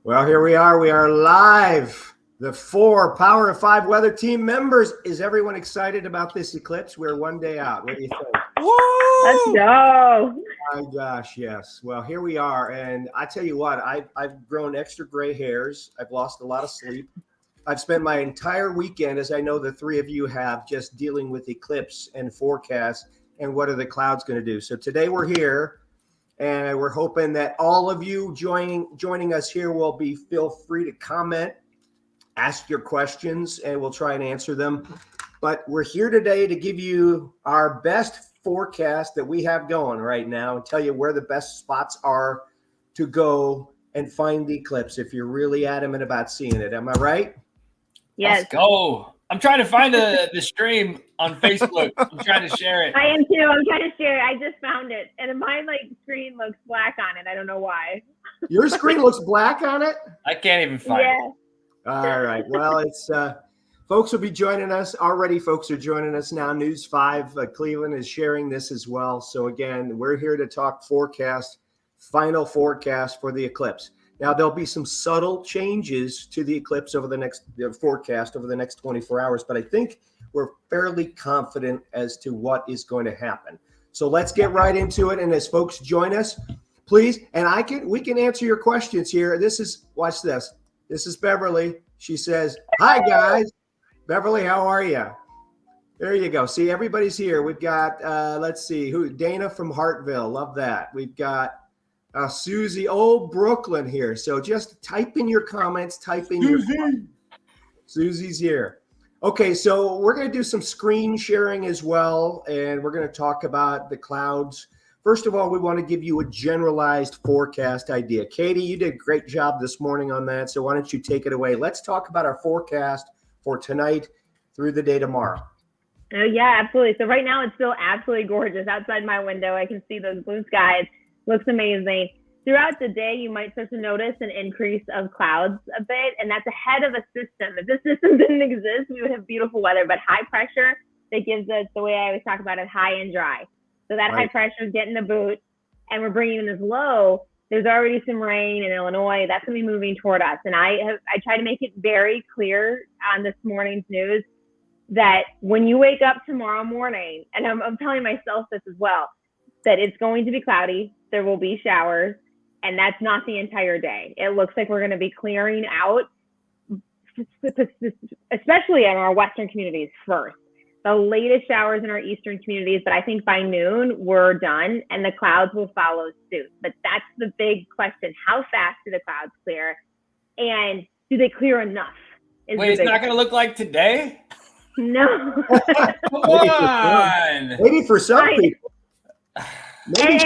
Well, here we are. We are live. The 4 Power of 5 Weather Team members. Is everyone excited about this eclipse? We're one day out. What do you think? Woo! Let's go. My gosh, yes. Well, here we are. And I tell you what, I've grown extra gray hairs. I've lost a lot of sleep. I've spent my entire weekend, as I know the three of you have, just dealing with eclipse and forecast and what are the clouds going to do. So today we're here. And we're hoping that all of you joining us here will feel free to comment, ask your questions, and we'll try and answer them. But we're here today to give you our best forecast that we have going right now and tell you where the best spots are to go and find the eclipse if you're really adamant about seeing it. Am I right? Yes. Let's go. I'm trying to find the stream on Facebook. I'm trying to share it. I am too. I'm trying to share it. I just found it. And my screen looks black on it. I don't know why. Your screen looks black on it? I can't even find it. All right. Well, it's folks will be joining us. Already folks are joining us now. News5 Cleveland is sharing this as well. So again, we're here to talk final forecast for the eclipse. Now, there'll be some subtle changes to the eclipse over the next forecast over the next 24 hours, but I think we're fairly confident as to what is going to happen. So let's get right into it. And as folks join us, please, and we can answer your questions here. Watch this. This is Beverly. She says, "Hi guys." Beverly, how are you? There you go. See, everybody's here. We've got, let's see, Dana from Hartville. Love that. We've got Susie, Brooklyn here. So just type in your comments, Susie's here. Okay, so we're going to do some screen sharing as well, and we're going to talk about the clouds. First of all, we want to give you a generalized forecast idea. Katie, you did a great job this morning on that, so why don't you take it away? Let's talk about our forecast for tonight through the day tomorrow. Oh, yeah, absolutely. So right now it's still absolutely gorgeous. Outside my window, I can see those blue skies. Looks amazing. Throughout the day, you might start to notice an increase of clouds a bit, and that's ahead of a system. If this system didn't exist, we would have beautiful weather, but high pressure, that gives us, the way I always talk about it, high and dry. So that high pressure is getting the boot, and we're bringing in this low. There's already some rain in Illinois. That's going to be moving toward us. And I try to make it very clear on this morning's news that when you wake up tomorrow morning, and I'm telling myself this as well, that it's going to be cloudy. There will be showers, and that's not the entire day. It looks like we're going to be clearing out, especially in our western communities first. The latest showers in our eastern communities, but I think by noon we're done and the clouds will follow suit. But that's the big question. How fast do the clouds clear? And do they clear enough? Wait, it's not going to look like today? No. Come on. Maybe for some people. Hey,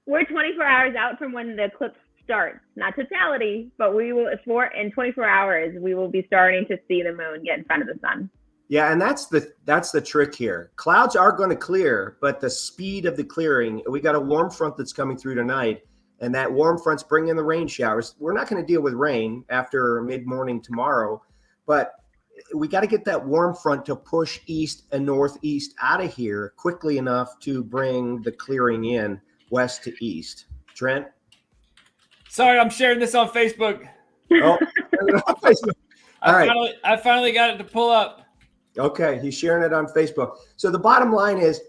we're 24 hours out from when the eclipse starts. Not totality, but in 24 hours, we will be starting to see the moon get in front of the sun. Yeah, and that's the trick here. Clouds are going to clear, but the speed of the clearing, we got a warm front that's coming through tonight, and that warm front's bringing the rain showers. We're not going to deal with rain after mid-morning tomorrow, but we got to get that warm front to push east and northeast out of here quickly enough to bring the clearing in west to east. Trent? Sorry, I'm sharing this on Facebook. Oh, Facebook. All right. I finally got it to pull up. Okay, he's sharing it on Facebook. So the bottom line is,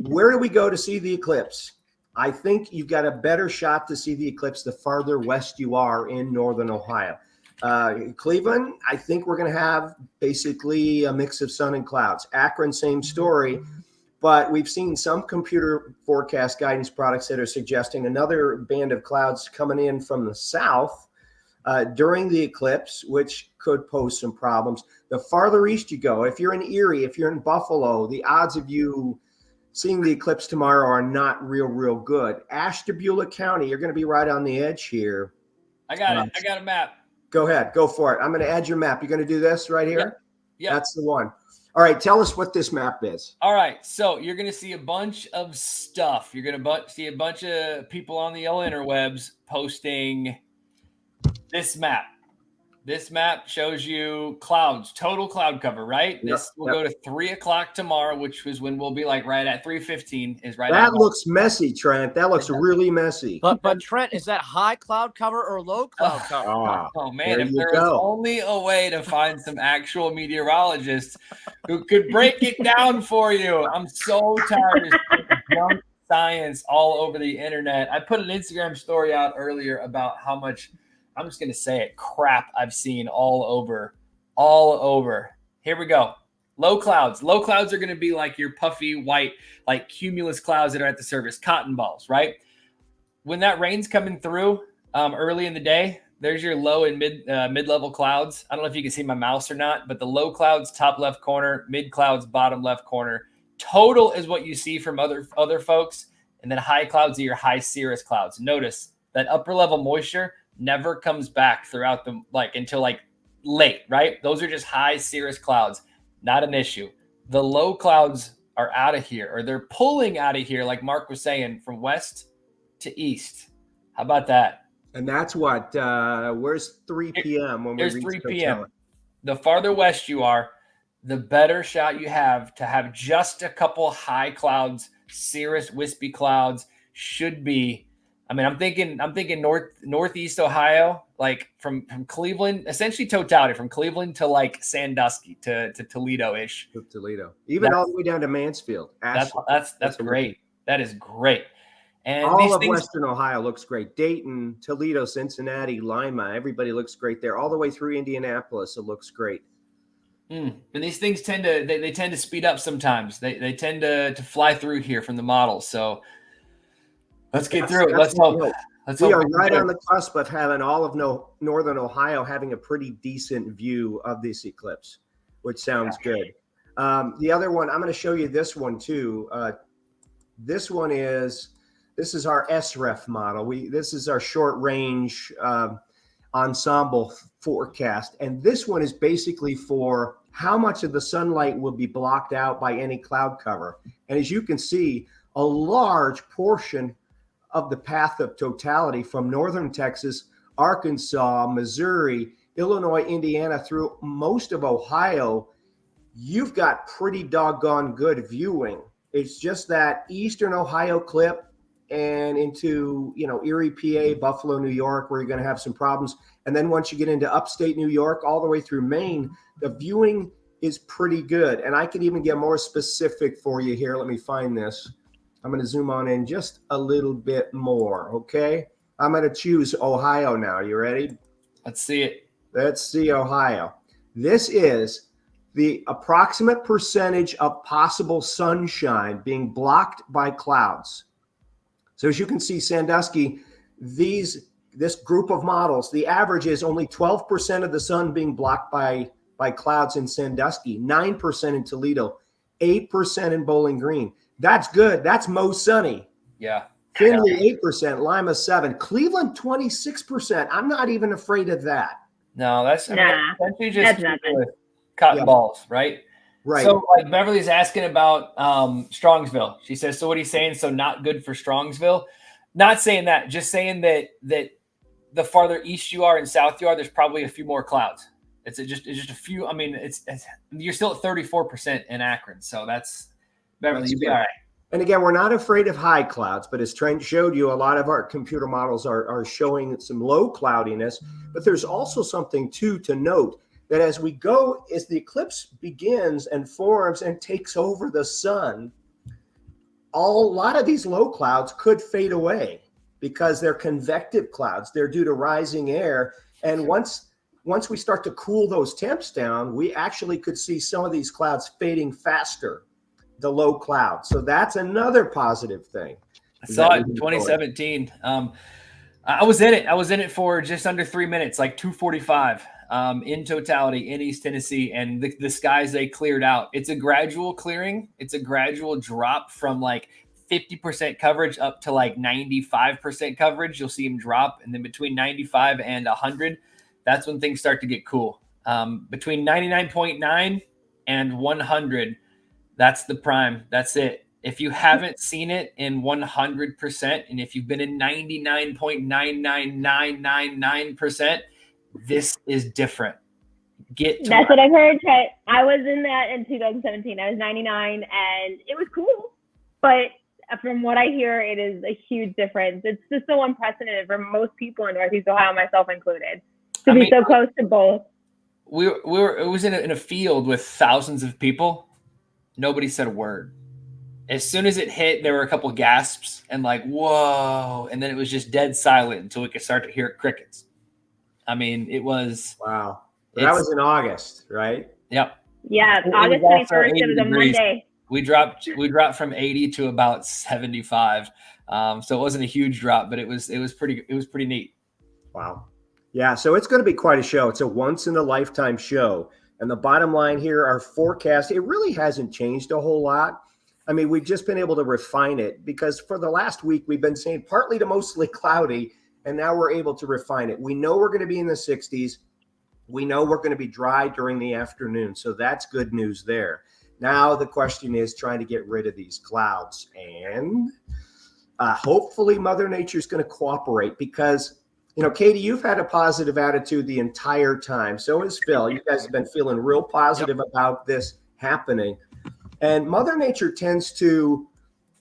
where do we go to see the eclipse? I think you've got a better shot to see the eclipse the farther west you are in northern Ohio. Cleveland, I think we're going to have basically a mix of sun and clouds. Akron, same story. But we've seen some computer forecast guidance products that are suggesting another band of clouds coming in from the south during the eclipse, which could pose some problems. The farther east you go, if you're in Erie, if you're in Buffalo, the odds of you seeing the eclipse tomorrow are not real good. Ashtabula County, you're going to be right on the edge here. I got it. I got a map. Go ahead. Go for it. I'm going to add your map. You're going to do this right here? Yep. That's the one. All right. Tell us what this map is. All right. So you're going to see a bunch of stuff. You're going to see a bunch of people on the interwebs posting this map. This map shows you clouds, total cloud cover, right? This will go to 3 o'clock tomorrow, which is when we'll be like right at 3:15 is right. That looks messy, Trent. That looks really messy. But Trent, is that high cloud cover or low cloud cover? Oh man, if there was only a way to find some actual meteorologists who could break it down for you. I'm so tired of junk science all over the internet. I put an Instagram story out earlier about how much, I'm just going to say it, crap I've seen all over. Here we go. Low clouds. Low clouds are going to be like your puffy white, like cumulus clouds that are at the surface, cotton balls, right? When that rain's coming through early in the day, there's your low and mid-level clouds. I don't know if you can see my mouse or not, but the low clouds, top left corner, mid clouds, bottom left corner. Total is what you see from other folks. And then high clouds are your high cirrus clouds. Notice that upper level moisture never comes back throughout the until late, right? Those are just high cirrus clouds, not an issue. The low clouds are out of here, or they're pulling out of here, like Mark was saying, from west to east. How about that? And that's what where's 3 p.m. when there's we reach 3 p.m. Coachella? The farther west you are, the better shot you have to have just a couple high clouds, cirrus wispy clouds should be. I mean, I'm thinking northeast Ohio, like from Cleveland, essentially totality from Cleveland to like Sandusky to Toledo-ish. Toledo, even all the way down to Mansfield. That's great. That is great. And all of Western Ohio looks great. Dayton, Toledo, Cincinnati, Lima, everybody looks great there. All the way through Indianapolis, it looks great. And these things tend to speed up sometimes. They tend to fly through here from the models. So let's get through it. Let's hope. We are right on the cusp of having all of northern Ohio having a pretty decent view of this eclipse, which sounds good. The other one, I'm going to show you this one too. This is our SREF model. This is our short range ensemble forecast. And this one is basically for how much of the sunlight will be blocked out by any cloud cover. And as you can see, a large portion of the path of totality from northern Texas, Arkansas, Missouri, Illinois, Indiana, through most of Ohio, you've got pretty doggone good viewing. It's just that eastern Ohio clip and into, Erie, PA, Buffalo, New York, where you're going to have some problems. And then once you get into upstate New York, all the way through Maine, the viewing is pretty good. And I can even get more specific for you here. Let me find this. I'm going to zoom on in just a little bit more, okay? I'm going to choose Ohio now. You ready? Let's see it. Let's see Ohio. This is the approximate percentage of possible sunshine being blocked by clouds. So as you can see, Sandusky, this group of models, the average is only 12% of the sun being blocked by clouds in Sandusky, 9% in Toledo, 8% in Bowling Green. That's good. That's most sunny. Yeah. Findlay, 8%, Lima, 7%, Cleveland, 26%. I'm not even afraid of that. No, that's just cotton balls, right? Right. So like Beverly's asking about Strongsville. She says, so what he's saying, so not good for Strongsville? Not saying that, just saying that the farther east you are and south you are, there's probably a few more clouds. It's just a few. I mean, you're still at 34% in Akron. So that's Beverly, you'll be all right. And again, we're not afraid of high clouds, but as Trent showed you, a lot of our computer models are showing some low cloudiness. But there's also something too to note, that as the eclipse begins and forms and takes over the sun, a lot of these low clouds could fade away because they're convective clouds. They're due to rising air. And once we start to cool those temps down, we actually could see some of these clouds fading faster, the low clouds. So that's another positive thing. I saw it in 2017. I was in it for just under 3 minutes, like 2:45. In totality in East Tennessee, and the skies, they cleared out. It's a gradual clearing. It's a gradual drop from like 50% coverage up to like 95% coverage. You'll see them drop. And then between 95 and 100, that's when things start to get cool. Between 99.9 and 100, that's the prime. That's it. If you haven't seen it in 100%, and if you've been in 99.99999%, this is different. That's what I've heard. I was in that in 2017. I was 99, and it was cool. But from what I hear, it is a huge difference. It's just so unprecedented for most people in Northeast Ohio, myself included, to be so close to both. It was in a field with thousands of people. Nobody said a word. As soon as it hit, there were a couple gasps and like, whoa. And then it was just dead silent until we could start to hear crickets. I mean, it was. Wow. That was in August, right? Yep. Yeah, August 21st. It was a Monday. We dropped from 80 to about 75. So it wasn't a huge drop, but it was pretty neat. Wow. Yeah, so it's going to be quite a show. It's a once in a lifetime show. And the bottom line here, our forecast, it really hasn't changed a whole lot. I mean, we've just been able to refine it because for the last week, we've been saying partly to mostly cloudy, and now we're able to refine it. We know we're going to be in the 60s. We know we're going to be dry during the afternoon. So that's good news there. Now the question is trying to get rid of these clouds. And hopefully Mother Nature is going to cooperate because, you know, Katie, you've had a positive attitude the entire time. So has Phil. You guys have been feeling real positive about this happening. And Mother Nature tends to,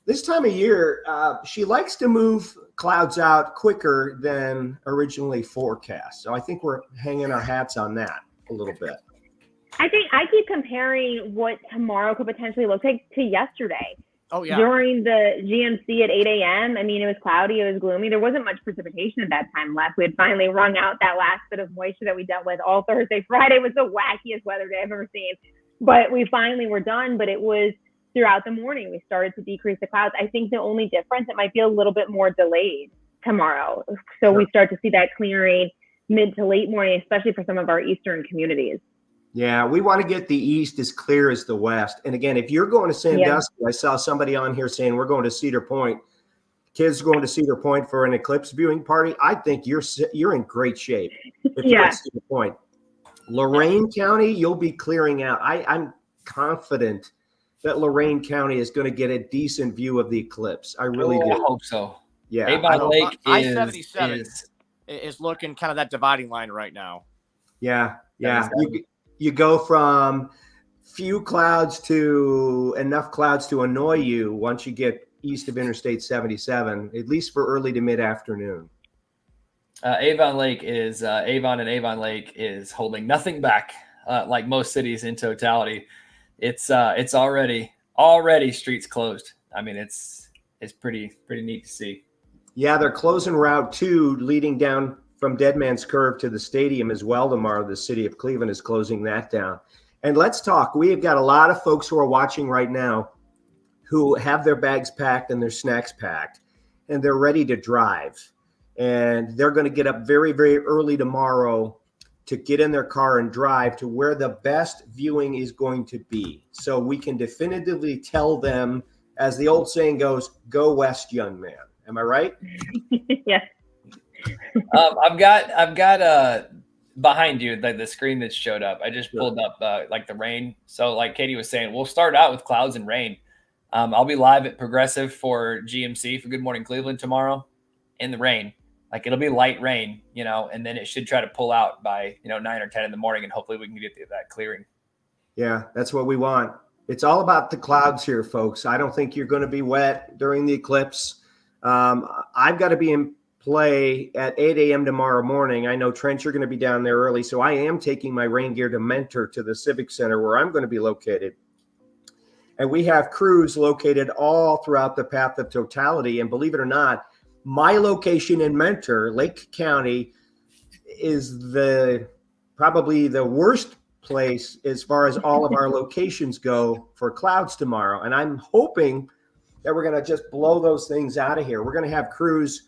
this time of year, she likes to move clouds out quicker than originally forecast. So I think we're hanging our hats on that a little bit. I think I keep comparing what tomorrow could potentially look like to yesterday. Oh, yeah. During the GMC at 8 a.m., I mean, it was cloudy, it was gloomy. There wasn't much precipitation at that time left. We had finally wrung out that last bit of moisture that we dealt with all Thursday. Friday was the wackiest weather day I've ever seen. But we finally were done. But it was throughout the morning, we started to decrease the clouds. I think the only difference, it might be a little bit more delayed tomorrow. So we start to see that clearing mid to late morning, especially for some of our eastern communities. Yeah, we want to get the east as clear as the west. And again, if you're going to Sandusky, I saw somebody on here saying we're going to Cedar Point. Kids going to Cedar Point for an eclipse viewing party. I think you're in great shape. If you're at Cedar Point. Lorain County, you'll be clearing out. I'm confident that Lorain County is going to get a decent view of the eclipse. I really do. I hope so. Yeah. Avon Lake I-77 is looking kind of that dividing line right now. Yeah. Yeah. You go from few clouds to enough clouds to annoy you once you get east of Interstate 77, at least for early to mid-afternoon. Avon Lake is Avon Lake is holding nothing back, like most cities in totality. It's already streets closed. I mean, it's pretty neat to see. Yeah, they're closing Route 2 leading down from Dead Man's Curve to the stadium as well tomorrow. The city of Cleveland is closing that down. And let's talk. We have got a lot of folks who are watching right now who have their bags packed and their snacks packed, and they're ready to drive. And they're going to get up very, very early tomorrow to get in their car and drive to where the best viewing is going to be. So we can definitively tell them, as the old saying goes, go west, young man. Am I right? Yes. I've got behind you the screen that showed up. I just pulled up like the rain. So like Katie was saying, we'll start out with clouds and rain. I'll be live at Progressive for GMC for Good Morning Cleveland tomorrow in the rain. Like it'll be light rain, and then it should try to pull out by 9 or 10 in the morning, and hopefully we can get that clearing. Yeah, that's what we want. It's all about the clouds here, folks. I don't think you're going to be wet during the eclipse. I've got to be in play at 8 a.m. tomorrow morning. I know, Trent, you're going to be down there early, so I am taking my rain gear to Mentor to the Civic Center where I'm going to be located. And we have crews located all throughout the path of totality. And believe it or not, my location in Mentor, Lake County, is probably the worst place as far as all of our locations go for clouds tomorrow. And I'm hoping that we're going to just blow those things out of here. We're going to have crews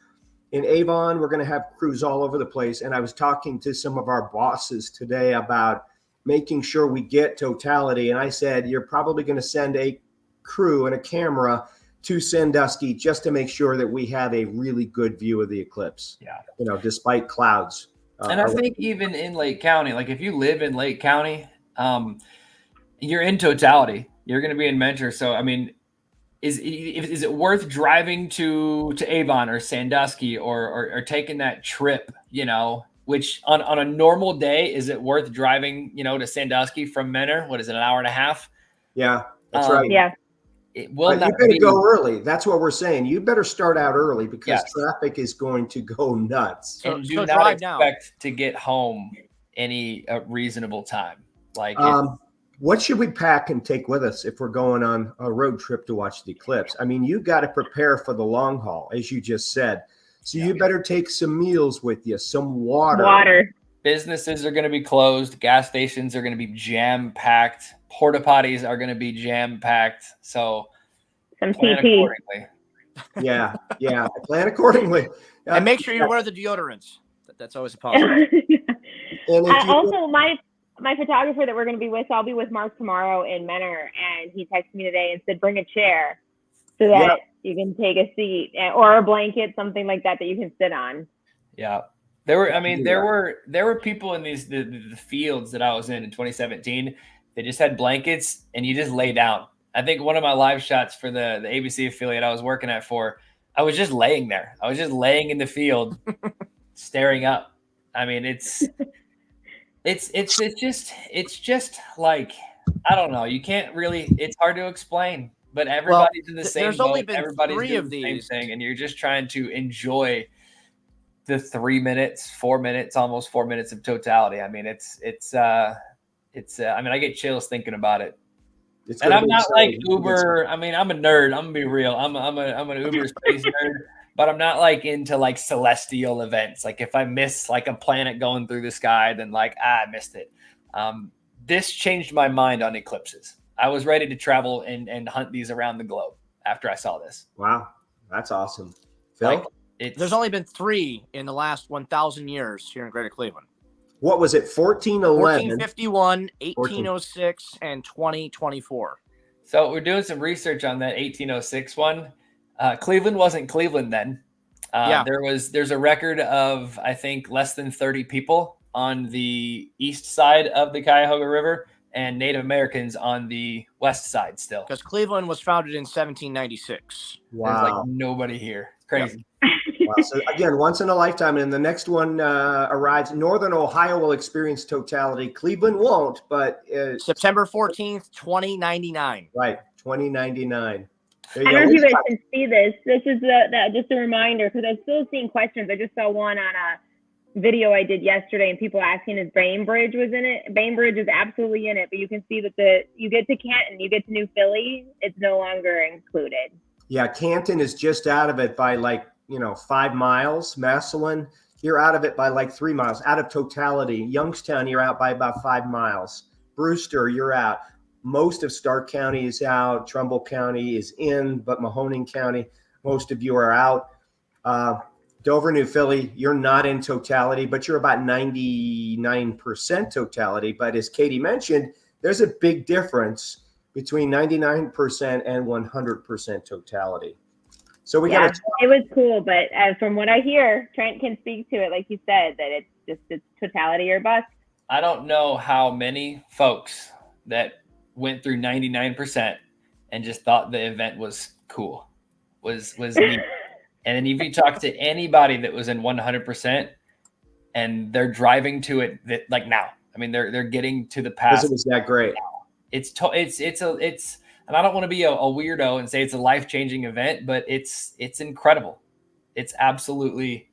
in Avon. We're going to have crews all over the place. And I was talking to some of our bosses today about making sure we get totality. And I said, you're probably going to send a crew and a camera to Sandusky just to make sure that we have a really good view of the eclipse. Yeah. Despite clouds. And I think even in Lake County, like if you live in Lake County, you're in totality. You're going to be in Mentor. So, I mean, is it worth driving to Avon or Sandusky or taking that trip, which on a normal day, is it worth driving, to Sandusky from Menor? What is it, an hour and a half? Yeah, that's right. Yeah. It will But not you better be. go early. That's what we're saying. You better start out early because Yes. traffic is going to go nuts. And do so not drive now. expect to get home any reasonable time. Like, what should we pack and take with us if we're going on a road trip to watch the eclipse? I mean, you got to prepare for the long haul, as you just said. So you better take some meals with you, some water. Businesses are going to be closed. Gas stations are going to be jam-packed. Porta potties are going to be jam-packed. So some plan TP. accordingly. Yeah. Plan accordingly. And make sure you wear the deodorants. That's always a positive. And if you Also, my photographer that we're going to be with, I'll be with Mark tomorrow in Menor, and he texted me today and said, bring a chair so that you can take a seat or a blanket, something like that you can sit on. Yeah. There were people in the fields that I was in 2017. They just had blankets and you just lay down. I think one of my live shots for the ABC affiliate I was working at I was just laying there. I was just laying in the field, staring up. I mean, it's just like, I don't know. You can't really. It's hard to explain. But everybody's in the same there's boat. only been Everybody's 3 doing of the same these thing, and you're just trying to enjoy the 3 minutes, 4 minutes, almost 4 minutes of totality. I mean, I mean, I get chills thinking about it. And I'm not like Uber. I mean, I'm a nerd. I'm gonna be real. I'm an Uber space nerd, but I'm not like into like celestial events. Like if I miss like a planet going through the sky, then like I missed it. This changed my mind on eclipses. I was ready to travel and hunt these around the globe after I saw this. Wow, that's awesome. Phil? There's only been 3 in the last 1,000 years here in Greater Cleveland. What was it? 1411, 1451, 1806, and 2024. So we're doing some research on that 1806 one. Cleveland wasn't Cleveland then. There's a record of, I think, less than 30 people on the east side of the Cuyahoga River and Native Americans on the west side still. Because Cleveland was founded in 1796. Wow. There's like nobody here. Crazy. Yep. Wow. So again, once in a lifetime, and the next one arrives. Northern Ohio will experience totality. Cleveland won't, but September 14th, 2099. Right, 2099. I don't know if you guys can see this. This is just a reminder, because I'm still seeing questions. I just saw one on a video I did yesterday, and people asking if Bainbridge was in it. Bainbridge is absolutely in it, but you can see that you get to Canton, you get to New Philly, it's no longer included. Yeah, Canton is just out of it by 5 miles. Massillon, you're out of it by 3 miles. Out of totality. Youngstown, you're out by about 5 miles. Brewster, you're out. Most of Stark County is out. Trumbull County is in, but Mahoning County, most of you are out. Dover, New Philly, you're not in totality, but you're about 99% totality. But as Katie mentioned, there's a big difference between 99% and 100% totality. So it was cool, but from what I hear, Trent can speak to it, like you said, that it's totality or bust. I don't know how many folks that went through 99% and just thought the event was cool, was neat. And then if you talk to anybody that was in 100% and they're driving to it now, I mean, they're getting to the past. Because it was that great. Now. It's and I don't want to be a weirdo and say it's a life-changing event, but it's incredible. It's absolutely,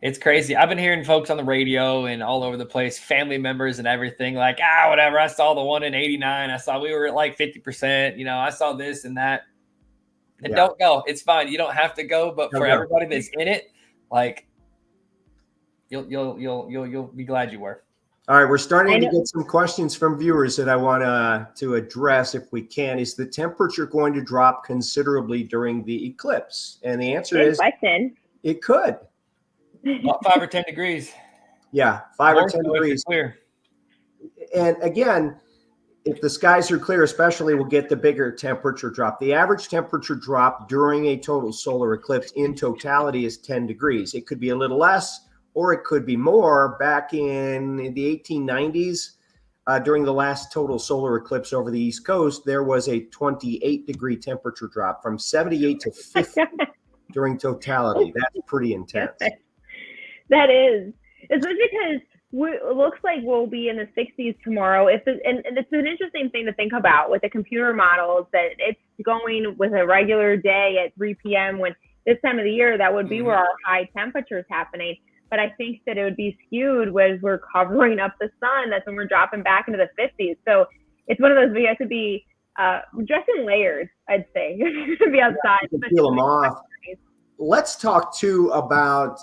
it's crazy. I've been hearing folks on the radio and all over the place, family members and everything, like, whatever. I saw the one in 89. I saw we were at 50%. I saw this and that. And don't go. It's fine. You don't have to go. But for everybody that's in it, you'll be glad you were. All right, we're starting to get some questions from viewers that I want to address if we can. Is the temperature going to drop considerably during the eclipse? And the answer is it could. About 5 or 10 degrees. Yeah, 5 or 10 degrees. Clear. And again, if the skies are clear, especially, we'll get the bigger temperature drop. The average temperature drop during a total solar eclipse in totality is 10 degrees. It could be a little less, or it could be more. Back in the 1890s, during the last total solar eclipse over the East Coast, there was a 28-degree temperature drop from 78 to 50 during totality. That's pretty intense. That is. especially because it looks like we'll be in the 60s tomorrow. And it's an interesting thing to think about with the computer models that it's going with a regular day at 3 p.m. when this time of the year, that would be where our high temperatures happening. But I think that it would be skewed when we're covering up the sun. That's when we're dropping back into the 50s. So it's one of those, we have to be dressed in layers, I'd say, to be outside. Yeah, feel them off. Let's talk too about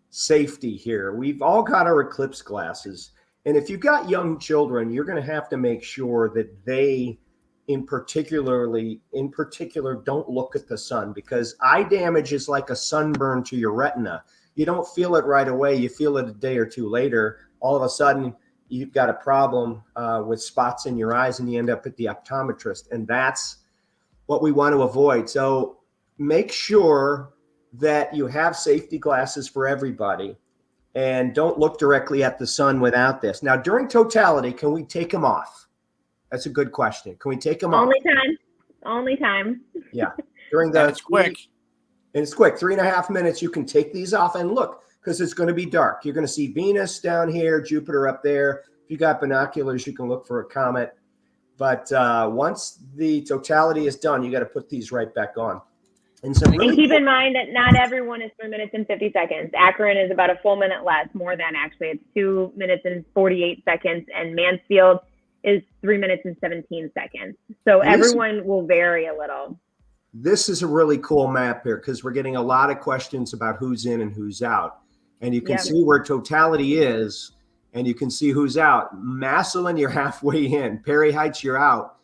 safety here. We've all got our eclipse glasses. And if you've got young children, you're going to have to make sure that they in particular, don't look at the sun, because eye damage is like a sunburn to your retina. You don't feel it right away. You feel it a day or two later. All of a sudden, you've got a problem with spots in your eyes, and you end up at the optometrist. And that's what we want to avoid. So make sure that you have safety glasses for everybody, and don't look directly at the sun without this. Now, during totality, can we take them off? That's a good question. Can we take them off? Only time. Yeah. During the it's quick. And it's quick. 3.5 minutes, you can take these off and look, because it's going to be dark. You're going to see Venus down here, Jupiter up there. If you got binoculars, you can look for a comet. But once the totality is done, you got to put these right back on. And keep in mind that not everyone is 3 minutes and 50 seconds. Akron is about a full minute less, more than actually. It's 2 minutes and 48 seconds. And Mansfield is 3 minutes and 17 seconds. So everyone will vary a little. This is a really cool map here, because we're getting a lot of questions about who's in and who's out. And you can see where totality is, and you can see who's out. Massillon, you're halfway in. Perry Heights, you're out.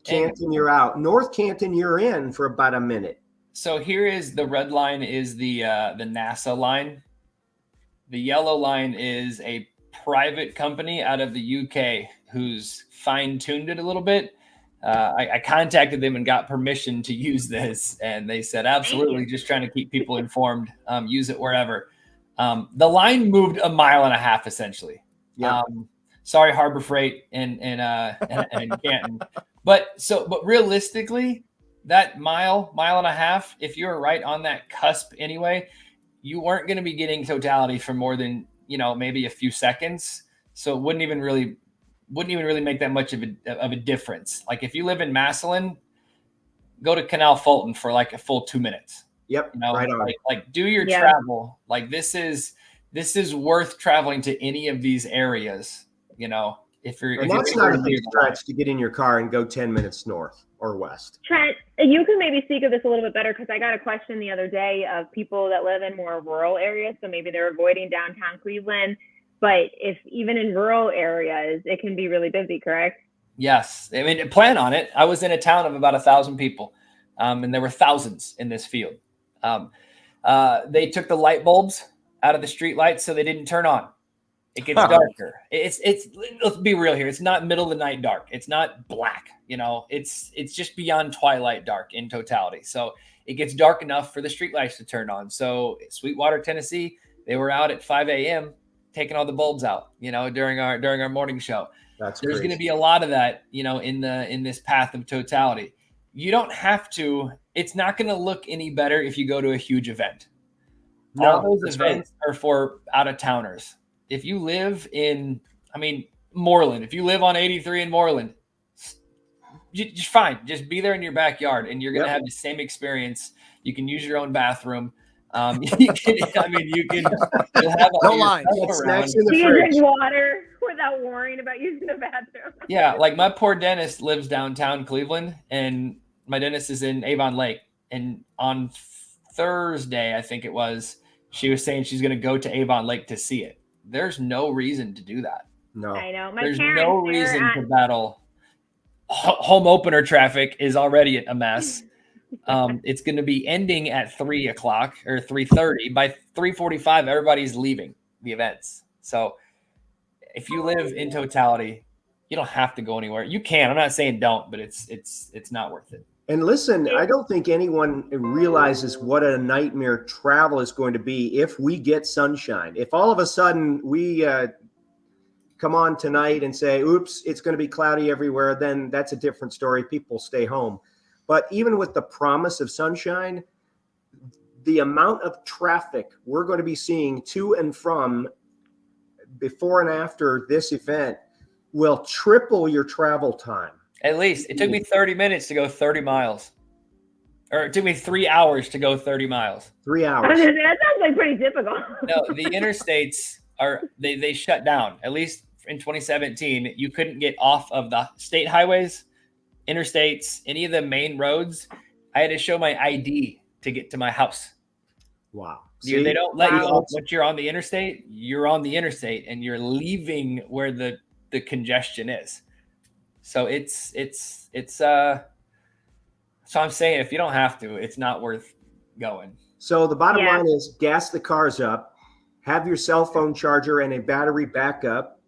Canton, you're out. North Canton, you're in for about a minute. So here is the red line is the NASA line. The yellow line is a private company out of the UK who's fine-tuned it a little bit. I contacted them and got permission to use this, and they said, absolutely, just trying to keep people informed, use it wherever. The line moved 1.5 miles, essentially. Yeah. Sorry, Harbor Freight and Canton. But realistically, that mile and a half, if you're right on that cusp anyway, you weren't going to be getting totality for more than, maybe a few seconds. So it wouldn't even really make that much of a difference. Like if you live in Massillon, go to Canal Fulton for like a full 2 minutes. Yep. Right on. Like do your travel. Like this is worth traveling to any of these areas. If that's not a big stretch to get in your car and go 10 minutes north or west. Trent, you can maybe speak of this a little bit better, because I got a question the other day of people that live in more rural areas. So maybe they're avoiding downtown Cleveland. But if even in rural areas, it can be really busy, correct? Yes. I mean, plan on it. I was in a town of about 1,000 people, and there were thousands in this field. They took the light bulbs out of the street lights so they didn't turn on. It gets darker. It's let's be real here. It's not middle of the night dark. It's not black. It's just beyond twilight dark in totality. So it gets dark enough for the street lights to turn on. So Sweetwater, Tennessee, they were out at 5 a.m. taking all the bulbs out, during our morning show. There's going to be a lot of that, in this path of totality. You don't have to. It's not going to look any better if you go to a huge event. All those events are for out of towners. If you live in, Moreland, if you live on 83 in Moreland, just fine. Just be there in your backyard, and you're going to have the same experience. You can use your own bathroom. You'll have no line. Snacks in the you fridge. can drink water without worrying about using the bathroom. Yeah, like my poor dentist lives downtown Cleveland, and my dentist is in Avon Lake. And on Thursday, I think it was, she was saying she's going to go to Avon Lake to see it. There's no reason to do that. No, I know. There's no reason to battle. Home opener traffic is already a mess. It's going to be ending at 3 o'clock or 3:30. By 3:45, everybody's leaving the events. So if you live in totality, you don't have to go anywhere. You can. I'm not saying don't, but it's not worth it. And listen, I don't think anyone realizes what a nightmare travel is going to be if we get sunshine. If all of a sudden we come on tonight and say, oops, it's going to be cloudy everywhere, then that's a different story. People stay home. But even with the promise of sunshine, the amount of traffic we're going to be seeing to and from before and after this event will triple your travel time. At least. It took me 30 minutes to go 30 miles. Or it took me 3 hours to go 30 miles. 3 I hours. was gonna say, that sounds like pretty difficult. No, the interstates they shut down. At least in 2017, you couldn't get off of the state highways, interstates, any of the main roads. I had to show my ID to get to my house. Wow. They don't let you off once you're on the interstate. You're on the interstate and you're leaving where the congestion is. So so I'm saying if you don't have to, it's not worth going. So the bottom line is gas the cars up, have your cell phone charger and a battery backup.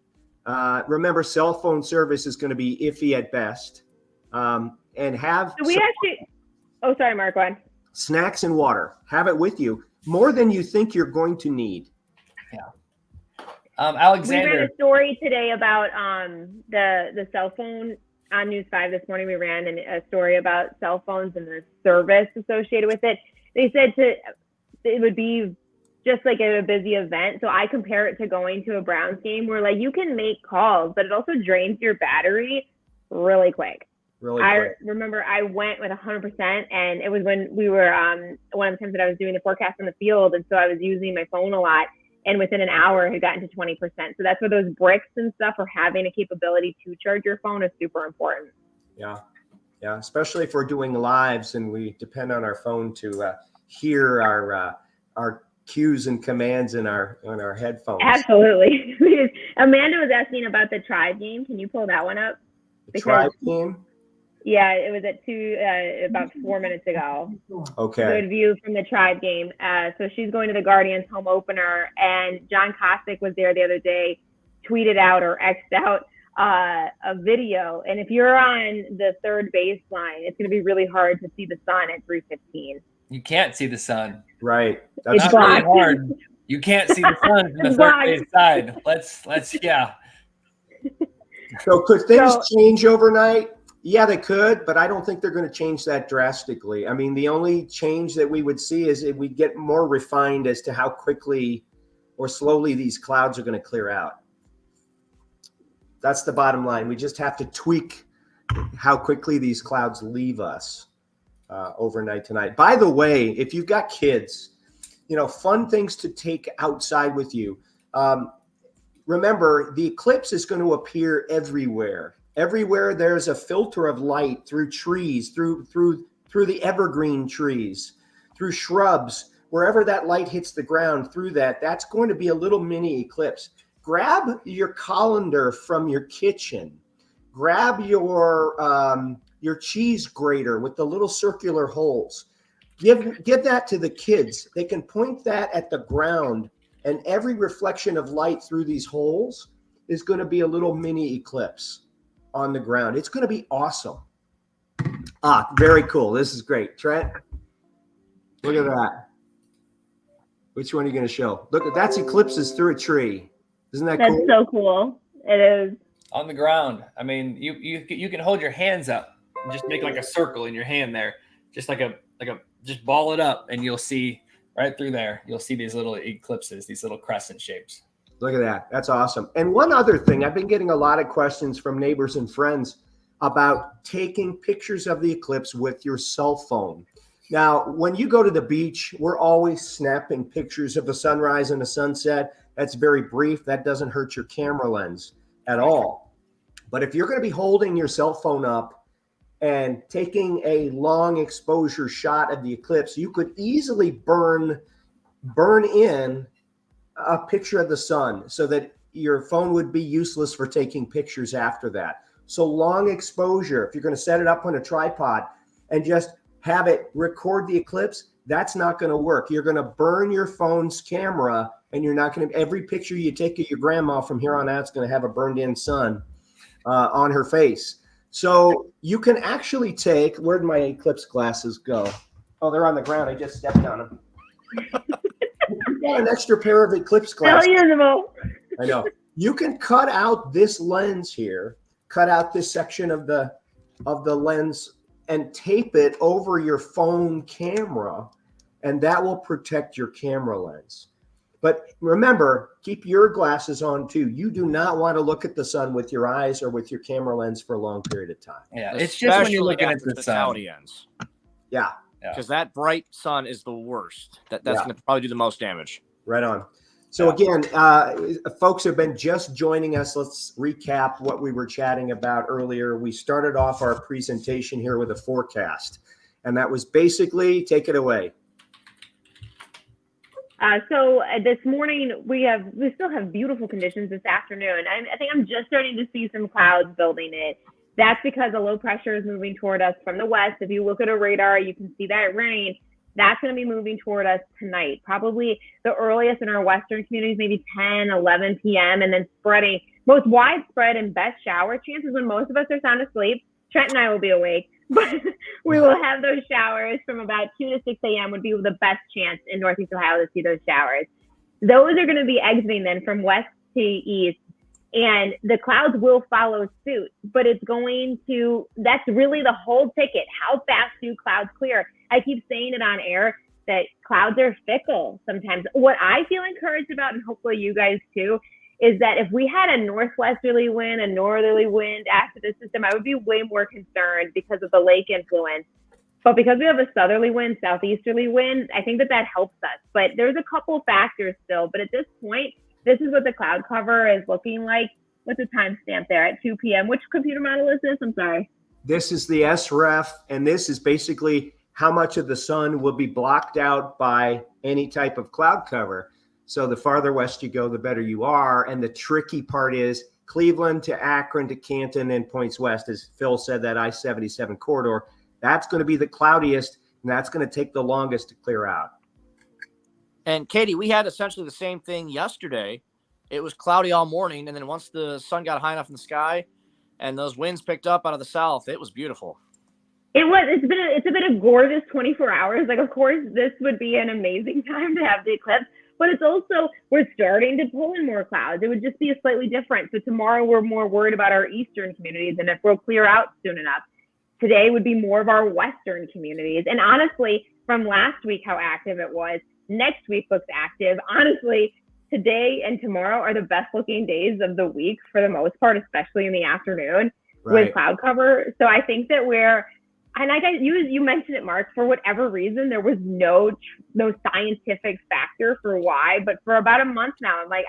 Remember, cell phone service is going to be iffy at best. And have oh, sorry, Mark, go ahead. Snacks and water. Have it with you more than you think you're going to need. Yeah. Alexander. We ran a story today about the cell phone on News5 this morning. We ran a story about cell phones and the service associated with it. They said it would be just like a busy event. So I compare it to going to a Browns game where like you can make calls, but it also drains your battery really quick. I remember I went with 100%, and it was when we were one of the times that I was doing the forecast on the field, and so I was using my phone a lot, and within an hour it had gotten to 20%. So that's where those bricks and stuff, or having a capability to charge your phone, is super important. Yeah, especially if we're doing lives and we depend on our phone to hear our cues and commands in our headphones. Absolutely. Amanda was asking about the Tribe game. Can you pull that one up? The Tribe game? Yeah, it was at about 4 minutes ago. Okay. Good view from the Tribe game. So she's going to the Guardians home opener, and John Kostick was there the other day, tweeted out or X'd out a video. And if you're on the third baseline, it's going to be really hard to see the sun at 3:15. You can't see the sun. Right. That's really hard. You can't see the sun from the third base side. Let's yeah. So could things change overnight? Yeah, they could, but I don't think they're going to change that drastically. I mean, the only change that we would see is if we get more refined as to how quickly or slowly these clouds are going to clear out. That's the bottom line. We just have to tweak how quickly these clouds leave us overnight tonight. By the way, if you've got kids, fun things to take outside with you. Remember, the eclipse is going to appear everywhere. Everywhere there's a filter of light through trees, through the evergreen trees, through shrubs, wherever that light hits the ground, through that's going to be a little mini eclipse. Grab your colander from your kitchen. Grab your cheese grater with the little circular holes. Give that to the kids. They can point that at the ground, and every reflection of light through these holes is going to be a little mini eclipse on the ground. It's going to be awesome. Very cool. This is great. Trent, look at that. Which one are you going to show? Look, that's eclipses through a tree. Isn't that cool? That's so cool. It is. On the ground. I mean, you can hold your hands up and just make like a circle in your hand there. Just just ball it up, and you'll see right through there. You'll see these little eclipses, these little crescent shapes. Look at that. That's awesome. And one other thing, I've been getting a lot of questions from neighbors and friends about taking pictures of the eclipse with your cell phone. Now, when you go to the beach, we're always snapping pictures of the sunrise and the sunset. That's very brief. That doesn't hurt your camera lens at all. But if you're going to be holding your cell phone up and taking a long exposure shot of the eclipse, you could easily burn in a picture of the sun so that your phone would be useless for taking pictures after that. So long exposure, if you're going to set it up on a tripod and just have it record the eclipse, that's not going to work. You're going to burn your phone's camera, and you're not going to, every picture you take of your grandma from here on out is going to have a burned in sun on her face. So you can actually take, where'd my eclipse glasses go? Oh, they're on the ground. I just stepped on them. You got an extra pair of eclipse glasses. I know. You can cut out this lens here, cut out this section of the lens, and tape it over your phone camera, and that will protect your camera lens. But remember, keep your glasses on too. You do not want to look at the sun with your eyes or with your camera lens for a long period of time. Yeah, it's just when you're looking at the totality sun. ends. Yeah. Because that bright sun is the worst. That's going to probably do the most damage. Right on. So again, folks have been just joining us. Let's recap what we were chatting about earlier. We started off our presentation here with a forecast, and that was basically, take it away. So this morning we still have beautiful conditions this afternoon. I think I'm just starting to see some clouds building in. That's because a low pressure is moving toward us from the west. If you look at a radar, you can see that rain. That's going to be moving toward us tonight. Probably the earliest in our western communities, maybe 10, 11 p.m. and then spreading. Most widespread and best shower chances when most of us are sound asleep. Trent and I will be awake, but we will have those showers from about 2 to 6 a.m. would be the best chance in Northeast Ohio to see those showers. Those are going to be exiting then from west to east, and the clouds will follow suit, but it's going to, that's really the whole ticket. How fast do clouds clear? I keep saying it on air that clouds are fickle sometimes. What I feel encouraged about, and hopefully you guys too, is that if we had a northwesterly wind, a northerly wind after the system, I would be way more concerned because of the lake influence. But because we have a southerly wind, southeasterly wind, I think that helps us. But there's a couple factors still. But at this point, this is what the cloud cover is looking like. What's the timestamp there at 2 p.m.? Which computer model is this? I'm sorry. This is the SREF, and this is basically how much of the sun will be blocked out by any type of cloud cover. So the farther west you go, the better you are. And the tricky part is Cleveland to Akron to Canton and points west, as Phil said, that I-77 corridor. That's going to be the cloudiest, and that's going to take the longest to clear out. And Katie, we had essentially the same thing yesterday. It was cloudy all morning, and then once the sun got high enough in the sky and those winds picked up out of the south, it was beautiful. It's been a gorgeous 24 hours. Like, of course, this would be an amazing time to have the eclipse, but it's also, we're starting to pull in more clouds. It would just be a slightly different. So tomorrow we're more worried about our eastern communities and if we'll clear out soon enough. Today would be more of our western communities. And honestly, from last week, how active it was, next week looks active. Honestly, today and tomorrow are the best looking days of the week for the most part, especially in the afternoon with cloud cover. So I think that and like you mentioned it, Mark, for whatever reason, there was no scientific factor for why, but for about a month now, I'm like,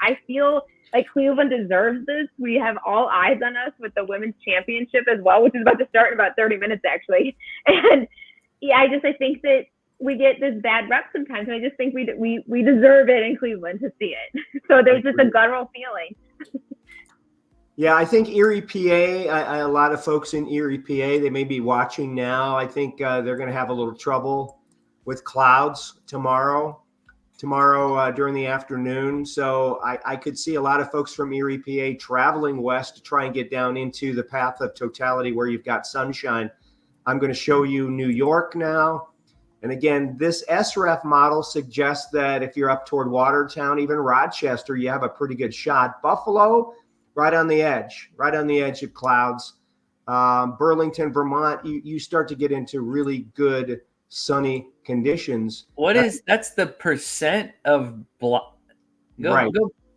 I feel like Cleveland deserves this. We have all eyes on us with the women's championship as well, which is about to start in about 30 minutes actually. And yeah, I think that we get this bad rep sometimes, and I just think we deserve it in Cleveland to see it. So there's just a guttural feeling. Yeah, I think Erie, PA, a lot of folks in Erie, PA, they may be watching now. I think they're going to have a little trouble with clouds tomorrow during the afternoon. So I could see a lot of folks from Erie, PA traveling west to try and get down into the path of totality where you've got sunshine. I'm going to show you New York now. And again, this SREF model suggests that if you're up toward Watertown, even Rochester, you have a pretty good shot. Buffalo, right on the edge of clouds. Burlington, Vermont, you start to get into really good sunny conditions. That's the percent of block.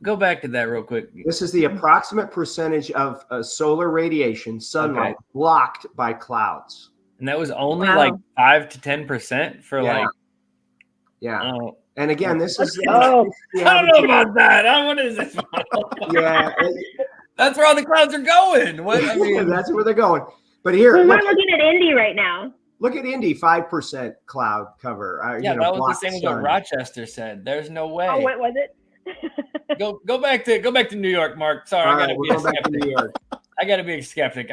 Go back to that real quick. This is the approximate percentage of solar radiation, sunlight, blocked by clouds. And that was only like 5 to 10% for Yeah. And again, this is. I don't know about that. What is this? Yeah. That's where all the clouds are going. That's where they're going. But here. We're looking at Indy right now. Look at Indy, 5% cloud cover. That was the same as what Rochester said. There's no way. Oh, what was it? go back to New York, Mark. Sorry, I gotta be a skeptic. New York. I gotta be a skeptic.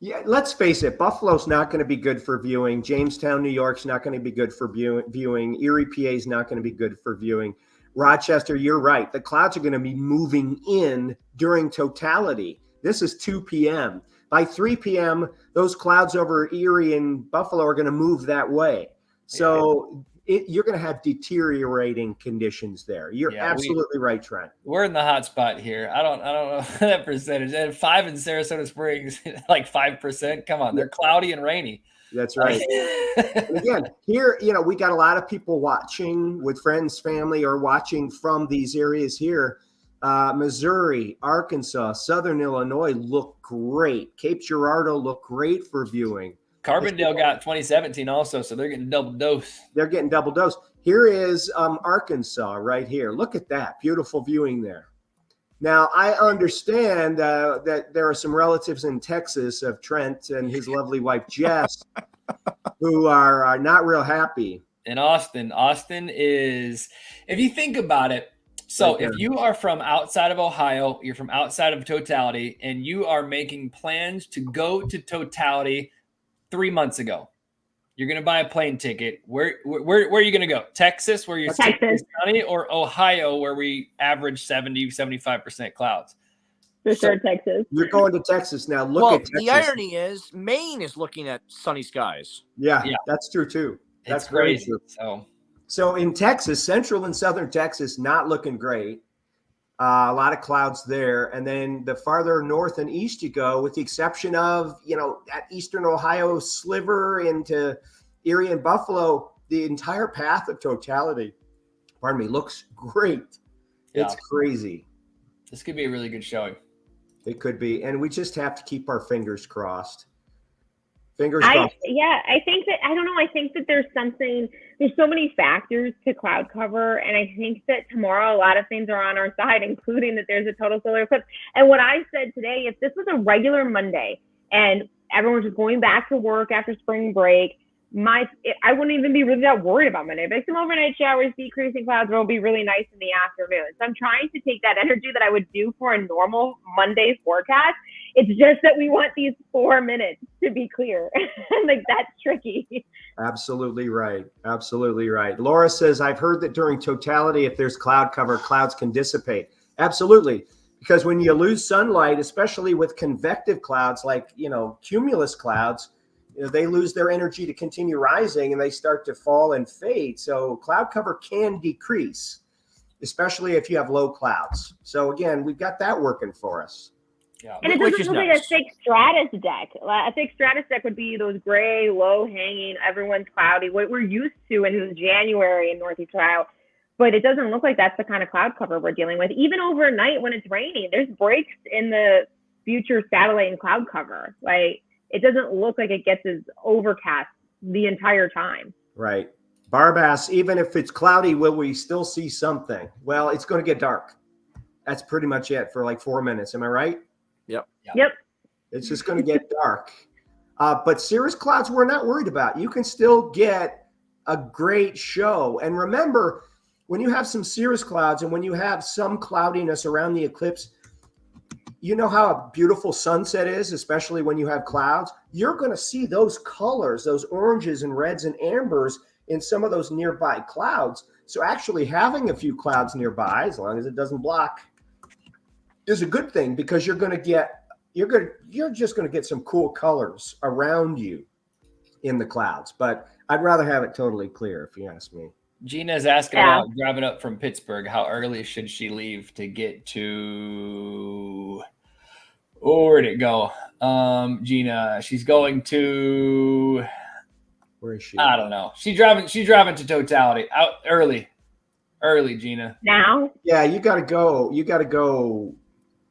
Yeah, let's face it. Buffalo's not going to be good for viewing. Jamestown, New York's not going to be good for viewing. Erie, PA is not going to be good for viewing. Rochester, you're right. The clouds are going to be moving in during totality. This is 2 p.m. By 3 p.m., those clouds over Erie and Buffalo are going to move that way. So you're going to have deteriorating conditions there. You're absolutely right, Trent. We're in the hot spot here. I don't know that percentage. And 5 in Sarasota Springs, like 5%. Come on, they're cloudy and rainy. That's right. And again, here, we got a lot of people watching with friends, family, or watching from these areas here. Missouri, Arkansas, Southern Illinois look great. Cape Girardeau look great for viewing. Carbondale got 2017 also, so they're getting double dose. They're getting double dose. Here is Arkansas right here. Look at that. Beautiful viewing there. Now, I understand that there are some relatives in Texas of Trent and his lovely wife, Jess, who are not real happy. In Austin is, if you think about it, so if you are from outside of Ohio, you're from outside of Totality, and you are making plans to go to Totality 3 months ago, you're going to buy a plane ticket. Where are you going to go? Texas, where you're sunny, or Ohio, where we average 70-75% clouds? For sure, Texas. You're going to Texas now. Look at Texas. The irony is Maine is looking at sunny skies. Yeah, that's true too. That's crazy. True. So in Texas, central and southern Texas, not looking great. A lot of clouds there. And then the farther north and east you go, with the exception of, that eastern Ohio sliver into Erie and Buffalo, the entire path of Totality, looks great. Yeah. It's crazy. This could be a really good showing. It could be. And we just have to keep our fingers crossed. Fingers crossed. I think that there's so many factors to cloud cover. And I think that tomorrow, a lot of things are on our side, including that there's a total solar eclipse. And what I said today, if this was a regular Monday and everyone was just going back to work after spring break, I wouldn't even be really that worried about Monday. But some overnight showers, decreasing clouds will be really nice in the afternoon. So I'm trying to take that energy that I would do for a normal Monday forecast. It's just that we want these 4 minutes to be clear. That's tricky. Absolutely right. Absolutely right. Laura says, I've heard that during Totality, if there's cloud cover, clouds can dissipate. Absolutely. Because when you lose sunlight, especially with convective clouds, like, cumulus clouds, they lose their energy to continue rising and they start to fall and fade. So cloud cover can decrease, especially if you have low clouds. So again, we've got that working for us. Yeah. And it doesn't look like a thick stratus deck. A thick stratus deck would be those gray, low-hanging, everyone's cloudy, what we're used to in January in Northeast Ohio. But it doesn't look like that's the kind of cloud cover we're dealing with. Even overnight when it's raining, there's breaks in the future satellite and cloud cover. It doesn't look like it gets as overcast the entire time. Right. Barbass, even if it's cloudy, will we still see something? Well, it's going to get dark. That's pretty much it for 4 minutes. Am I right? Yep. It's just going to get dark. But cirrus clouds, we're not worried about. You can still get a great show. And remember, when you have some cirrus clouds and when you have some cloudiness around the eclipse, you know how a beautiful sunset is, especially when you have clouds? You're going to see those colors, those oranges and reds and ambers in some of those nearby clouds. So actually having a few clouds nearby, as long as it doesn't block, is a good thing, because you're just going to get some cool colors around you in the clouds. But I'd rather have it totally clear, if you ask me. Gina's asking about driving up from Pittsburgh. How early should she leave to get to? Oh, where'd it go? Gina, she's going to. Where is she? I don't know. She's driving to Totality out early, Gina. Now? Yeah, you got to go.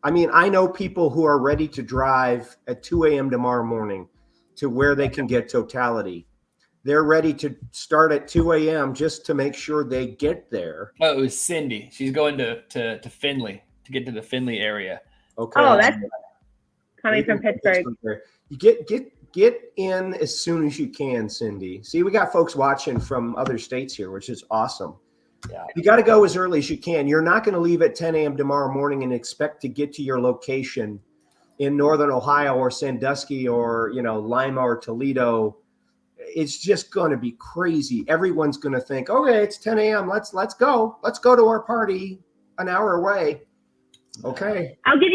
I mean, I know people who are ready to drive at 2 a.m. tomorrow morning to where they can get Totality. They're ready to start at 2 a.m. just to make sure they get there. Oh, it was Cindy. She's going to Findlay to get to the Findlay area. Okay. Oh, that's coming from Pittsburgh. You get in as soon as you can, Cindy. See, we got folks watching from other states here, which is awesome. Yeah. You got to go as early as you can. You're not going to leave at 10 a.m. tomorrow morning and expect to get to your location in Northern Ohio or Sandusky or, Lima or Toledo. It's just going to be crazy. Everyone's going to think, okay, it's 10 a.m. Let's go. Let's go to our party an hour away. Okay. I'll give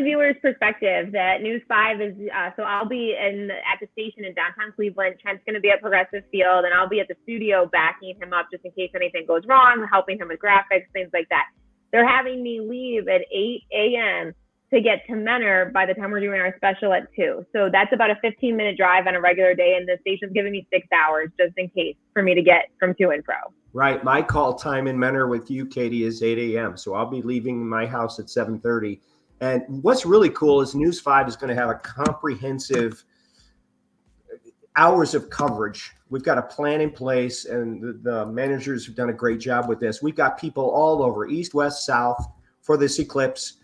viewers perspective that News 5 is, so I'll be at the station in downtown Cleveland. Trent's going to be at Progressive Field, and I'll be at the studio backing him up just in case anything goes wrong, helping him with graphics, things like that. They're having me leave at 8 a.m. to get to Menor by the time we're doing our special at 2. So that's about a 15-minute drive on a regular day, and the station's giving me 6 hours just in case for me to get from to and fro. Right. My call time in Menor with you, Katie, is 8 a.m. So I'll be leaving my house at 7:30. And what's really cool is News 5 is going to have a comprehensive hours of coverage. We've got a plan in place, and the managers have done a great job with this. We've got people all over, east, west, south, for this eclipse.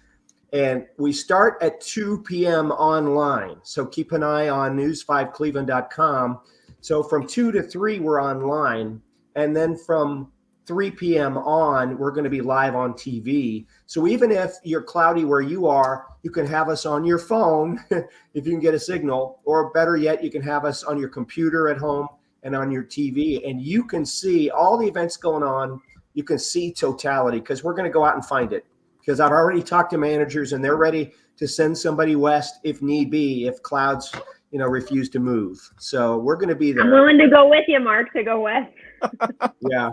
And we start at 2 p.m. online. So keep an eye on news5cleveland.com. So from 2 to 3, we're online. And then from 3 p.m. on, we're going to be live on TV. So even if you're cloudy where you are, you can have us on your phone if you can get a signal, or better yet, you can have us on your computer at home and on your TV, and you can see all the events going on. You can see totality, because we're going to go out and find it, because I've already talked to managers and they're ready to send somebody west if need be, if clouds, refuse to move. So we're going to be there. I'm willing to go with you, Mark, to go west. Yeah.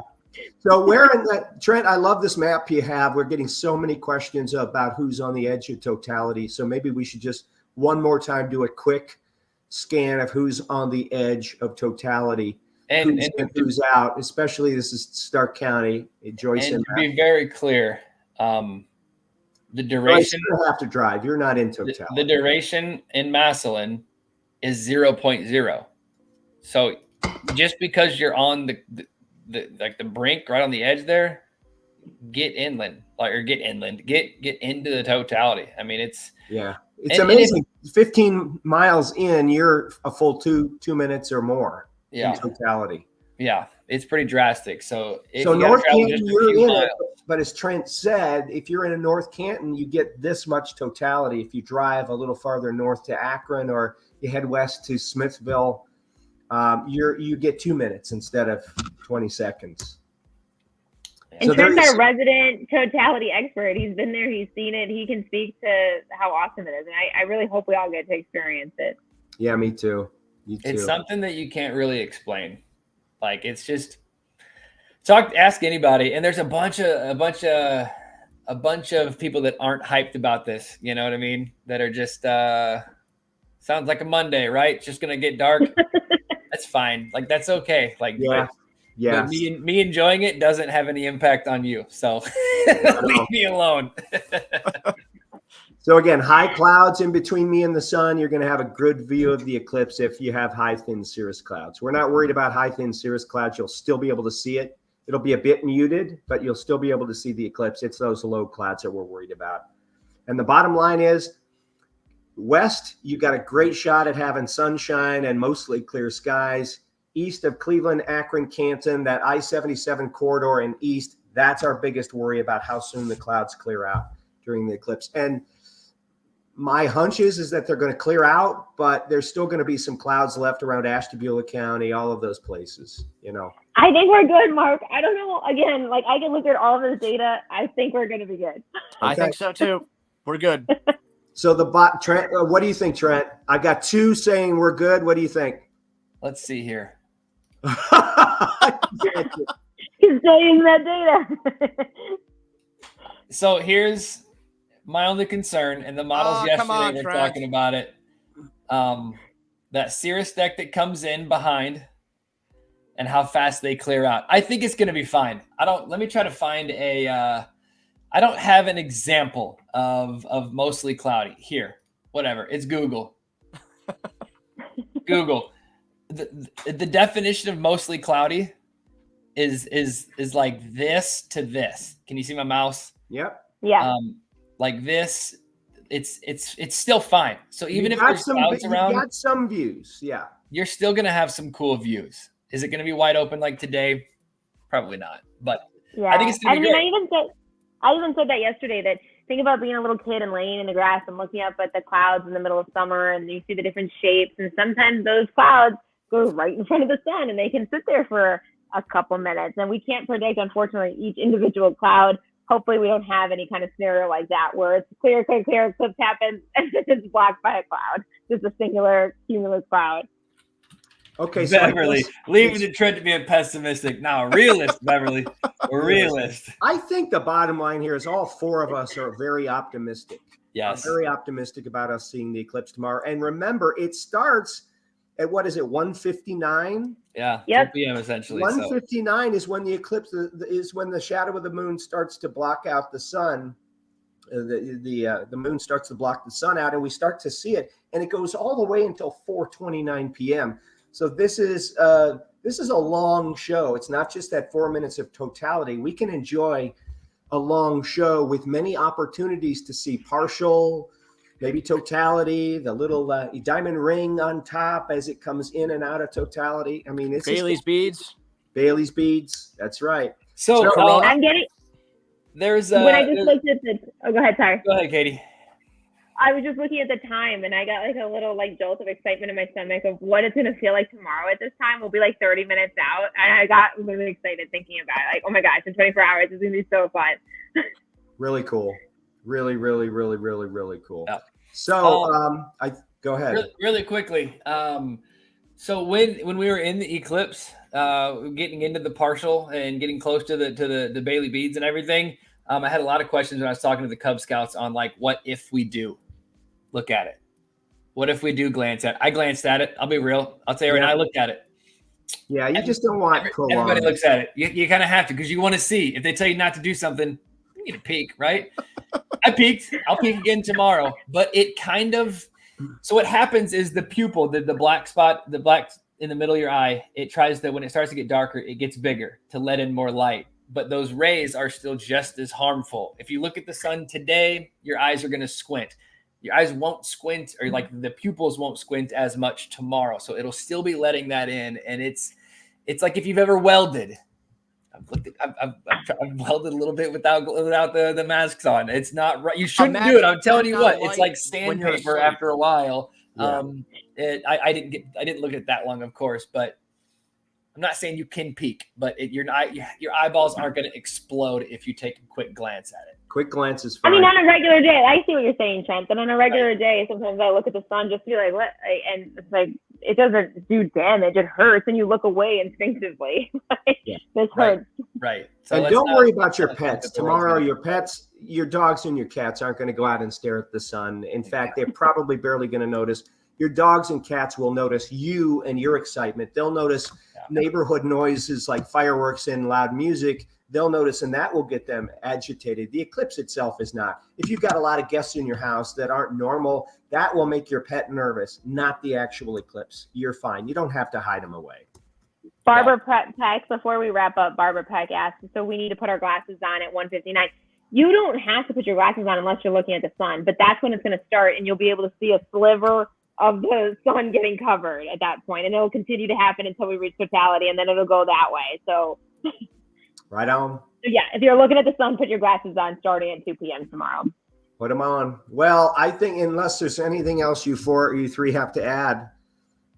So where in that, Trent, I love this map you have. We're getting so many questions about who's on the edge of totality. So maybe we should just one more time do a quick scan of who's on the edge of totality and who's out, especially this is Stark County, Joyce. And to be very clear, the duration. You don't have to drive. You're not in totality. The duration in Massillon is 0.0. So just because you're on the brink right on the edge there, get inland, get into the totality. I mean, it's amazing. 15 miles in, you're a full two minutes or more in totality. Yeah, it's pretty drastic. So North Canton, you're in it, but as Trent said, if you're in a North Canton, you get this much totality. If you drive a little farther north to Akron, or you head west to Smithville, you get 2 minutes instead of 20 seconds. And so Trent's our resident totality expert. He's been there, he's seen it, he can speak to how awesome it is. And I really hope we all get to experience it. Yeah, me too. It's something that you can't really explain. It's just ask anybody, and there's a bunch of people that aren't hyped about this. You know what I mean? That are just sounds like a Monday, right? It's just gonna get dark. That's fine. That's okay. Yeah. Me enjoying it doesn't have any impact on you. So leave me alone. So again, high clouds in between me and the sun. You're going to have a good view of the eclipse if you have high, thin cirrus clouds. We're not worried about high, thin cirrus clouds. You'll still be able to see it. It'll be a bit muted, but you'll still be able to see the eclipse. It's those low clouds that we're worried about. And the bottom line is, west, you got a great shot at having sunshine and mostly clear skies. East of Cleveland, Akron, Canton, that I-77 corridor and east, that's our biggest worry about how soon the clouds clear out during the eclipse. And my hunch is that they're going to clear out, but there's still going to be some clouds left around Ashtabula County, all of those places, I think we're good, Mark. I don't know. Again, I can look at all of this data. I think we're going to be good. Okay. I think so too. We're good. So Trent, what do you think, Trent? I got 2 saying we're good. What do you think? Let's see here. He's saying that data. So here's my only concern, and the models yesterday were talking about it. That cirrus deck that comes in behind and how fast they clear out. I think it's going to be fine. Let me try to find I don't have an example of mostly cloudy here. Whatever. It's Google. Google. The definition of mostly cloudy is like this to this. Can you see my mouse? Yep. Yeah. Like this, it's still fine. So even if there's clouds around, you got some views. Yeah. You're still gonna have some cool views. Is it gonna be wide open like today? Probably not. But yeah. I think it's gonna be great. I even said that yesterday, that think about being a little kid and laying in the grass and looking up at the clouds in the middle of summer, and you see the different shapes, and sometimes those clouds go right in front of the sun and they can sit there for a couple minutes. And we can't predict, unfortunately, each individual cloud. Hopefully we don't have any kind of scenario like that where it's clear, eclipse happens, and it's blocked by a cloud. Just a singular cumulus cloud. Okay, so Beverly, leaving the Trent to be a pessimistic. Now, realist, Beverly. We're realist. I think the bottom line here is all 4 of us are very optimistic. Yes. I'm very optimistic about us seeing the eclipse tomorrow. And remember, it starts at, what is it, 1:59? Yeah, Yep. 2 p.m. essentially. 1:59 is when the eclipse is when the shadow of the moon starts to block out the sun. The moon starts to block the sun out, and we start to see it, and it goes all the way until 4:29 p.m. So this is a long show. It's not just that 4 minutes of totality. We can enjoy a long show with many opportunities to see partial, maybe totality, the little diamond ring on top as it comes in and out of totality. I mean, it's Bailey's beads. Bailey's beads. That's right. So I'm getting. There's when I just looked at the. Oh, go ahead, sorry. Go ahead, Katie. I was just looking at the time, and I got like a little like jolt of excitement in my stomach of what it's gonna feel like tomorrow at this time. We'll be like 30 minutes out, and I got really excited thinking about it. Like, oh my gosh, in 24 hours, it's gonna be so fun. Really cool. Really, really, really, really, really cool. Yeah. So I go ahead. Really quickly. So when we were in the eclipse, getting into the partial and getting close to the Bailey beads and everything, I had a lot of questions when I was talking to the Cub Scouts on like, what if we do look at it? What if we do glance at it? I glanced at it. I'll be real. I'll tell you right now, I looked at it. Yeah, you just don't want everybody looks at it. You kind of have to, because you want to see. If they tell you not to do something, you need to peek, right? I peeked. I'll peek again tomorrow. But it kind of – so what happens is the pupil, the black spot, the black in the middle of your eye, it tries to – when it starts to get darker, it gets bigger to let in more light. But those rays are still just as harmful. If you look at the sun today, your eyes are going to squint. Your eyes won't squint, or like the pupils won't squint as much tomorrow. So it'll still be letting that in. And it's like if you've ever welded. I've welded a little bit without the masks on. It's not right. You shouldn't do it. I'm telling you what. It's like sandpaper after a while. Yeah. I didn't look at it that long, of course, but I'm not saying you can peek, but your eyeballs aren't going to explode if you take a quick glance at it. Quick glance is fine. I mean, on a regular day, I see what you're saying, Trent. But on a regular day, sometimes I look at the sun just to be like, what? And it's like, it doesn't do damage. It hurts, and you look away instinctively. This hurts. Right. So and don't worry about your pets. Tomorrow, your pets, your dogs and your cats aren't going to go out and stare at the sun. In fact, they're probably barely going to notice. Your dogs and cats will notice you and your excitement. They'll notice neighborhood noises like fireworks and loud music. They'll notice, and that will get them agitated. The eclipse itself is not. If you've got a lot of guests in your house that aren't normal, that will make your pet nervous, not the actual eclipse. You're fine. You don't have to hide them away. Barbara Peck, before we wrap up, Barbara Peck asked, so we need to put our glasses on at 1:59. You don't have to put your glasses on unless you're looking at the sun, but that's when it's going to start, and you'll be able to see a sliver of the sun getting covered at that point, and it'll continue to happen until we reach totality, and then it'll go that way. So right on. So yeah, if you're looking at the sun, put your glasses on starting at 2 p.m. tomorrow. Put them on. Well, I think unless there's anything else you three have to add,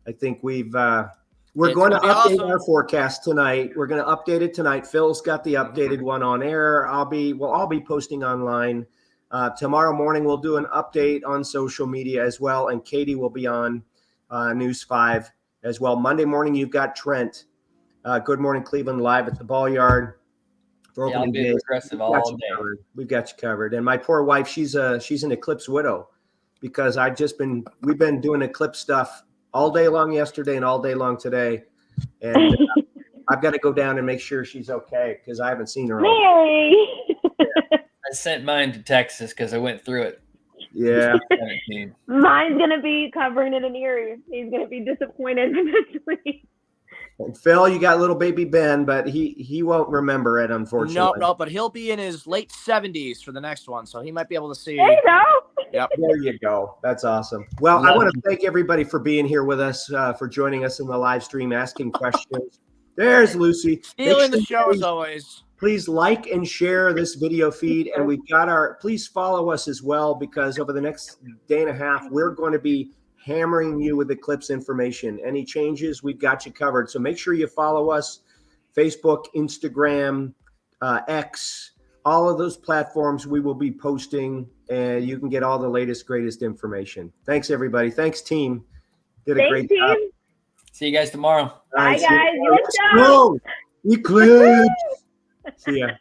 I think we're going to update our forecast tonight. We're going to update it tonight. Phil's got the updated one on air. I'll be posting online. Tomorrow morning, we'll do an update on social media as well. And Katie will be on News 5 as well. Monday morning, you've got Trent. Good Morning Cleveland live at the Ball Yard. For opening day. Aggressive all day. We've got you covered. And my poor wife, she's an eclipse widow because we've been doing eclipse stuff all day long yesterday and all day long today. And I've got to go down and make sure she's okay because I haven't seen her. Mary! I sent mine to Texas because I went through it. Yeah. Mine's going to be covering it in Erie. He's going to be disappointed eventually. And Phil, you got little baby Ben, but he won't remember it, unfortunately. No, but he'll be in his late 70s for the next one, so he might be able to see. There you go. Yep. There you go. That's awesome. Well, I want to thank everybody for being here with us, for joining us in the live stream, asking questions. There's Lucy. Stealing the show as always. Please like and share this video feed, and please follow us as well, because over the next day and a half, we're going to be hammering you with eclipse information. Any changes, we've got you covered. So make sure you follow us, Facebook, Instagram, X, all of those platforms we will be posting, and you can get all the latest, greatest information. Thanks, everybody. Thanks, team. Did a great job. See you guys tomorrow. Bye, guys. Let's go. Eclipse. See ya.